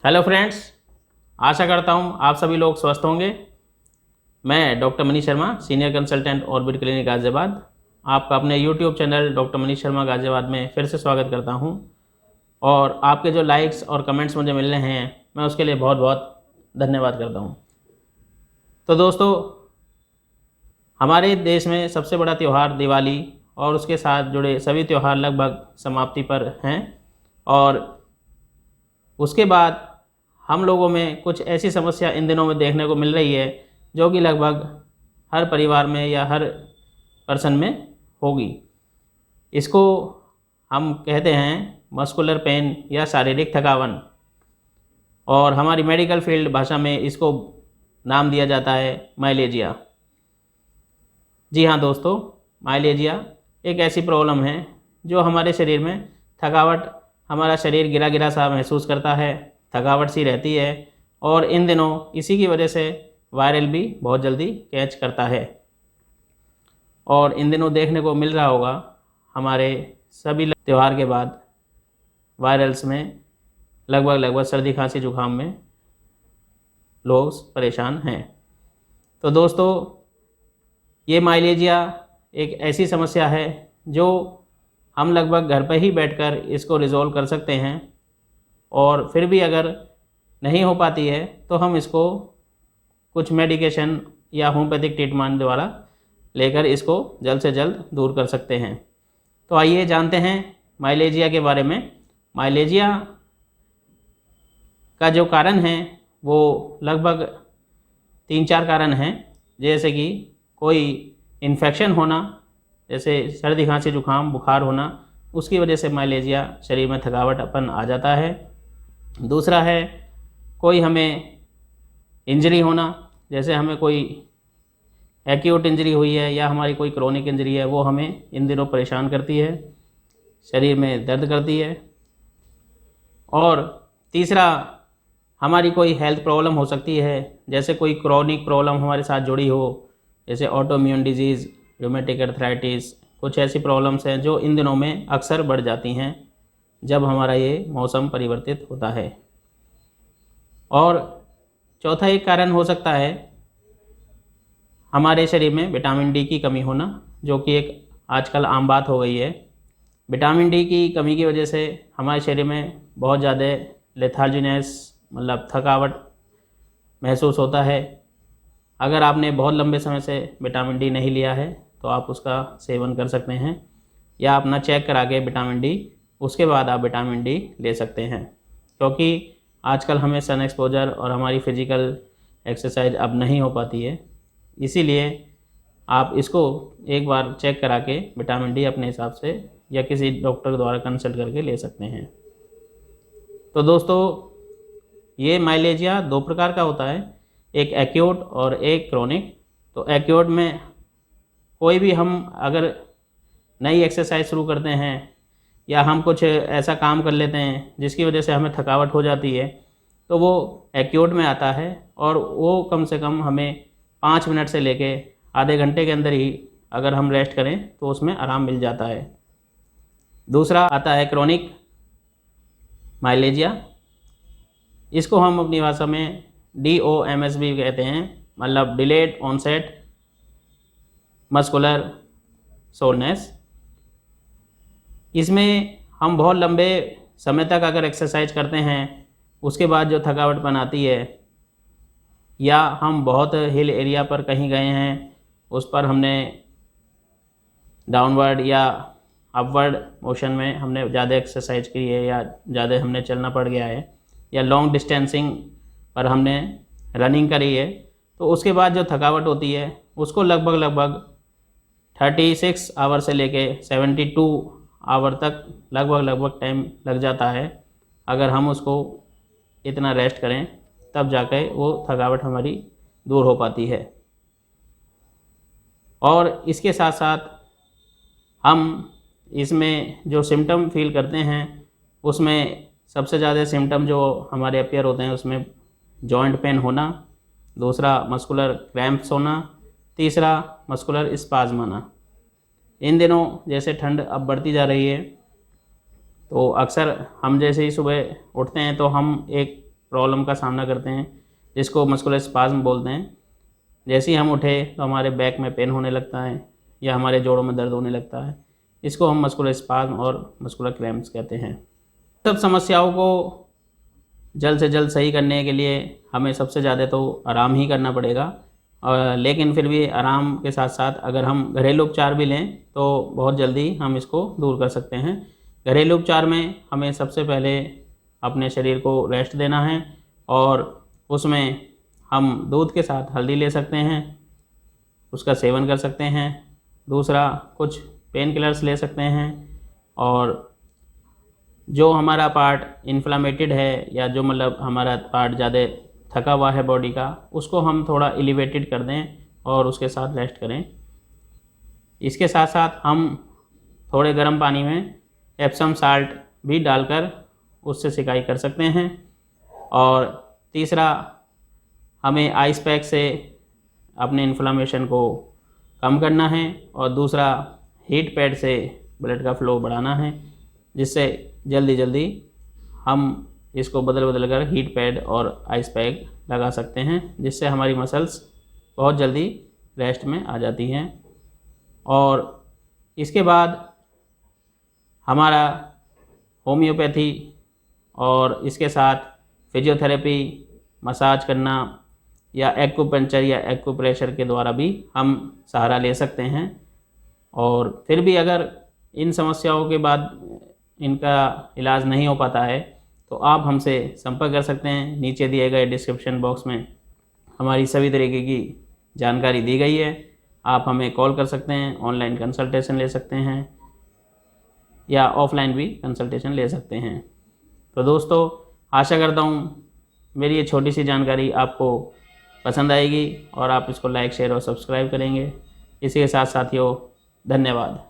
Hello friends, आशा करता हूँ आप सभी लोग स्वस्थ होंगे। मैं doctor Manish Sharma, senior consultant orbit clinic Ghaziabad, आपका अपने YouTube channel doctor Manish Sharma Ghaziabad में फिर से स्वागत करता हूँ। और आपके जो लाइक्स और कमेंट्स मुझे मिल रहे हैं, मैं उसके लिए बहुत बहुत धन्यवाद करता हूँ। तो दोस्तों, हमारे देश में सबसे बड़ा त्यौहार दिवाली और उसके साथ जुड़े सभी त्यौहार लगभग समाप्ति पर हैं। और उसके बाद हम लोगों में कुछ ऐसी समस्या इन दिनों में देखने को मिल रही है जो कि लगभग हर परिवार में या हर पर्सन में होगी। इसको हम कहते हैं मस्कुलर पेन या शारीरिक थकावन, और हमारी मेडिकल फील्ड भाषा में इसको नाम दिया जाता है माइलेजिया। जी हाँ दोस्तों, माइलेजिया एक ऐसी प्रॉब्लम है जो हमारे शरीर में थकावट, हमारा शरीर गिरा गिरा सा महसूस करता है, थकावट सी रहती है। और इन दिनों इसी की वजह से वायरल भी बहुत जल्दी कैच करता है। और इन दिनों देखने को मिल रहा होगा हमारे सभी त्यौहार के बाद वायरल्स में लगभग सर्दी खांसी जुकाम में लोग परेशान हैं। तो दोस्तों, ये माइलेजिया एक ऐसी समस्या है जो हम लगभग घर पर ही बैठकर इसको रिज़ॉल्व कर सकते हैं। और फिर भी अगर नहीं हो पाती है तो हम इसको कुछ मेडिकेशन या होम्योपैथिक ट्रीटमेंट द्वारा लेकर इसको जल्द से जल्द दूर कर सकते हैं। तो आइए जानते हैं माइलेजिया के बारे में। माइलेजिया का जो कारण है वो लगभग 3-4 कारण हैं, जैसे कि कोई इन्फेक्शन होना, जैसे सर्दी खांसी जुकाम बुखार होना, उसकी वजह से माइलेजिया शरीर में थकावटपन आ जाता है। दूसरा है कोई हमें इंजरी होना, जैसे हमें कोई एक्यूट इंजरी हुई है या हमारी कोई क्रोनिक इंजरी है, वो हमें इन दिनों परेशान करती है, शरीर में दर्द करती है। और तीसरा, हमारी कोई हेल्थ प्रॉब्लम हो सकती है, जैसे कोई क्रोनिक प्रॉब्लम हमारे साथ जुड़ी हो, जैसे ऑटोइम्यून डिजीज़, रूमेटिक अर्थराइटिस, कुछ ऐसी प्रॉब्लम्स हैं जो इन दिनों में अक्सर बढ़ जाती हैं जब हमारा ये मौसम परिवर्तित होता है। और चौथा एक कारण हो सकता है हमारे शरीर में विटामिन डी की कमी होना, जो कि एक आजकल आम बात हो गई है। विटामिन डी की कमी की वजह से हमारे शरीर में बहुत ज़्यादा लेथार्जीनेस, मतलब थकावट महसूस होता है। अगर आपने बहुत लंबे समय से विटामिन डी नहीं लिया है तो आप उसका सेवन कर सकते हैं, या अपना चेक करा के विटामिन डी, उसके बाद आप विटामिन डी ले सकते हैं। क्योंकि आजकल हमें सन एक्सपोजर और हमारी फ़िज़िकल एक्सरसाइज अब नहीं हो पाती है, इसीलिए आप इसको एक बार चेक करा के विटामिन डी अपने हिसाब से या किसी डॉक्टर द्वारा कंसल्ट करके ले सकते हैं। तो दोस्तों, ये माइलेजिया 2 प्रकार का होता है, एक एक्यूट और एक क्रोनिक। तो एक्यूट में कोई भी हम अगर नई एक्सरसाइज शुरू करते हैं या हम कुछ ऐसा काम कर लेते हैं जिसकी वजह से हमें थकावट हो जाती है, तो वो एक्यूट में आता है। और वो कम से कम हमें 5 मिनट से लेके आधे घंटे के अंदर ही अगर हम रेस्ट करें तो उसमें आराम मिल जाता है। दूसरा आता है क्रोनिक माइलेजिया। इसको हम अपनी भाषा में DOMS भी कहते हैं, मतलब डिलेड ऑनसेट मस्कुलर सोरनेस। इसमें हम बहुत लंबे समय तक अगर एक्सरसाइज करते हैं, उसके बाद जो थकावटपन आती है, या हम बहुत हिल एरिया पर कहीं गए हैं, उस पर हमने डाउनवर्ड या अपवर्ड मोशन में हमने ज़्यादा एक्सरसाइज की है, या ज़्यादा हमने चलना पड़ गया है, या लॉन्ग डिस्टेंसिंग पर हमने रनिंग करी है, तो उसके बाद जो थकावट होती है उसको लगभग 36 आवर से लेके 72 आवर तक लगभग टाइम लग जाता है। अगर हम उसको इतना रेस्ट करें तब जाकर वो थकावट हमारी दूर हो पाती है। और इसके साथ साथ हम इसमें जो सिम्टम फील करते हैं, उसमें सबसे ज़्यादा सिम्टम जो हमारे अपीयर होते हैं उसमें जॉइंट पेन होना, दूसरा मस्कुलर क्रैम्प्स होना, तीसरा मस्कुलर स्पाज्म आना। इन दिनों जैसे ठंड अब बढ़ती जा रही है, तो अक्सर हम जैसे ही सुबह उठते हैं तो हम एक प्रॉब्लम का सामना करते हैं, जिसको मस्कुलर स्पाज्म बोलते हैं। जैसे ही हम उठे तो हमारे बैक में पेन होने लगता है या हमारे जोड़ों में दर्द होने लगता है, इसको हम मस्कुलर स्पाज्म और मस्कुलर क्रैम्प्स कहते हैं। सब समस्याओं को जल्द से जल्द सही करने के लिए हमें सबसे ज़्यादा तो आराम ही करना पड़ेगा, लेकिन फिर भी आराम के साथ साथ अगर हम घरेलू उपचार भी लें तो बहुत जल्दी हम इसको दूर कर सकते हैं। घरेलू उपचार में हमें सबसे पहले अपने शरीर को रेस्ट देना है और उसमें हम दूध के साथ हल्दी ले सकते हैं, उसका सेवन कर सकते हैं। दूसरा, कुछ पेन किलर्स ले सकते हैं और जो हमारा पार्ट इन्फ्लामेटेड है या जो मतलब हमारा पार्ट ज़्यादा थका हुआ है बॉडी का, उसको हम थोड़ा एलिवेटेड कर दें और उसके साथ रेस्ट करें। इसके साथ साथ हम थोड़े गर्म पानी में एप्सम साल्ट भी डालकर उससे सिकाई कर सकते हैं। और तीसरा, हमें आइस पैक से अपने इन्फ्लामेशन को कम करना है और दूसरा, हीट पैड से ब्लड का फ्लो बढ़ाना है, जिससे जल्दी जल्दी हम इसको बदल कर हीट पैड और आइस पैक लगा सकते हैं, जिससे हमारी मसल्स बहुत जल्दी रेस्ट में आ जाती हैं। और इसके बाद हमारा होम्योपैथी और इसके साथ फिजियोथेरेपी, मसाज करना या एक्यूपंक्चर या एक्यूप्रेशर के द्वारा भी हम सहारा ले सकते हैं। और फिर भी अगर इन समस्याओं के बाद इनका इलाज नहीं हो पाता है तो आप हमसे संपर्क कर सकते हैं। नीचे दिए गए डिस्क्रिप्शन बॉक्स में हमारी सभी तरीके की जानकारी दी गई है। आप हमें कॉल कर सकते हैं, ऑनलाइन कंसल्टेशन ले सकते हैं या ऑफलाइन भी कंसल्टेशन ले सकते हैं। तो दोस्तों, आशा करता हूँ मेरी ये छोटी सी जानकारी आपको पसंद आएगी और आप इसको लाइक, शेयर और सब्सक्राइब करेंगे। इसी के साथ साथियों, धन्यवाद।